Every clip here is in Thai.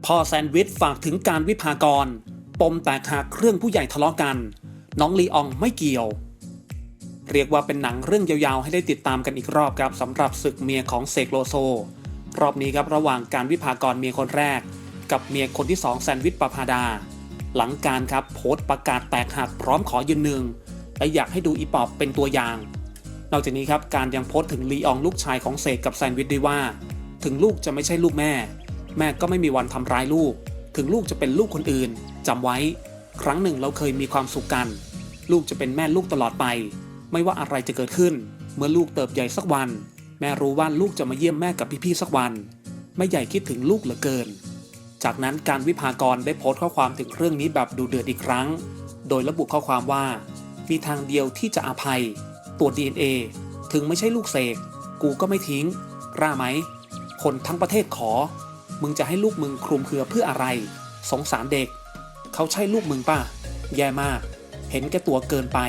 พ่อแซนด์วิชฝากถึงการวิภากรปมแตกหักเรื่องผู้ใหญ่ทะเลาะกันน้องลีอองไม่เกี่ยวเรียกว่าเป็นหนังเรื่องยาวๆให้ได้ติดตามกันอีกรอบครับสำหรับศึกเมียของเสกโลโซรอบนี้ครับระหว่างการวิภากรเมียคนแรกกับเมียคนที่2แซนด์วิชประภาดาหลังการครับโพสต์ประกาศแตกหักพร้อมขอยืนหนึ่งและอยากให้ดูอีปอบเป็นตัวอย่างนอกจากนี้ครับการยังโพสต์ถึงลีอองลูกชายของเสกกับแซนด์วิชด้วยว่าถึงลูกจะไม่ใช่ลูกแม่ก็ไม่มีวันทำร้ายลูกถึงลูกจะเป็นลูกคนอื่นจำไว้ครั้งหนึ่งเราเคยมีความสุขกันลูกจะเป็นแม่ลูกตลอดไปไม่ว่าอะไรจะเกิดขึ้นเมื่อลูกเติบใหญ่สักวันแม่รู้ว่าลูกจะมาเยี่ยมแม่กับพี่ๆสักวันแม่ใหญ่คิดถึงลูกเหลือเกินจากนั้นการวิภากรได้โพสต์ข้อความถึงเรื่องนี้แบบดูเดือดอีกครั้งโดยระบุข้อความว่ามีทางเดียวที่จะอภัยตรวจ DNA ถึงไม่ใช่ลูกเสกกูก็ไม่ทิ้งกล้าไหมคนทั้งประเทศขอมึงจะให้ลูกมึงคลุมเครือเพื่ออะไรสงสารเด็กเขาใช่ลูกมึงป่ะแย่มากเห็นแก่ตัวเกินไป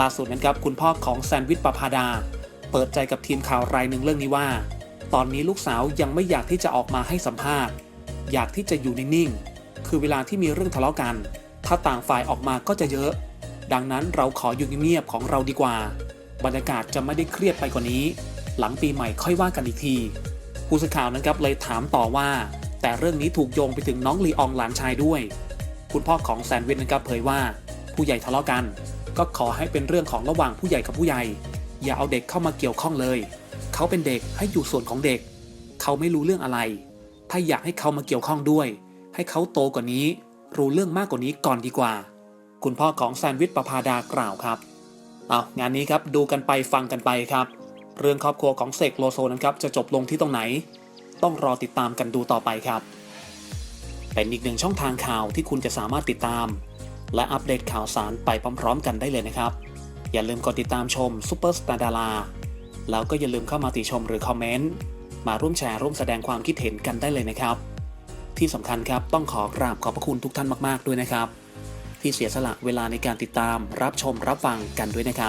ล่าสุดนั้นครับคุณพ่อของแซนด์วิชประภาดาเปิดใจกับทีมข่าวรายหนึ่งเรื่องนี้ว่าตอนนี้ลูกสาวยังไม่อยากที่จะออกมาให้สัมภาษณ์อยากที่จะอยู่นิ่งๆคือเวลาที่มีเรื่องทะเลาะกันถ้าต่างฝ่ายออกมาก็จะเยอะดังนั้นเราขออยู่เงียบๆของเราดีกว่าบรรยากาศจะไม่ได้เครียดไปกว่านี้หลังปีใหม่ค่อยว่ากันอีกทีผู้สื่อข่าวนั้นครับเลยถามต่อว่าแต่เรื่องนี้ถูกโยงไปถึงน้องลีอองหลานชายด้วยคุณพ่อของแซนด์วิชนะครับเผยว่าผู้ใหญ่ทะเลาะกันก็ขอให้เป็นเรื่องของระหว่างผู้ใหญ่กับผู้ใหญ่อย่าเอาเด็กเข้ามาเกี่ยวข้องเลยเขาเป็นเด็กให้อยู่ส่วนของเด็กเขาไม่รู้เรื่องอะไรถ้าอยากให้เขามาเกี่ยวข้องด้วยให้เขาโตกว่านี้รู้เรื่องมากกว่านี้ก่อนดีกว่าคุณพ่อของแซนด์วิชประภาดากล่าวครับงานนี้ครับดูกันไปฟังกันไปครับเรื่องครอบครัวของเสกโลโซนั้นครับจะจบลงที่ตรงไหนต้องรอติดตามกันดูต่อไปครับเป็นอีกหนึ่งช่องทางข่าวที่คุณจะสามารถติดตามและอัปเดตข่าวสารไปพร้อมๆกันได้เลยนะครับอย่าลืมกดติดตามชมซุปเปอร์สตาร์ดาราแล้วก็อย่าลืมเข้ามาติชมหรือคอมเมนต์มาร่วมแชร์ร่วมแสดงความคิดเห็นกันได้เลยนะครับที่สำคัญครับต้องขอกราบขอบพระคุณทุกท่านมากๆด้วยนะครับที่เสียสละเวลาในการติดตามรับชมรับฟังกันด้วยนะครับ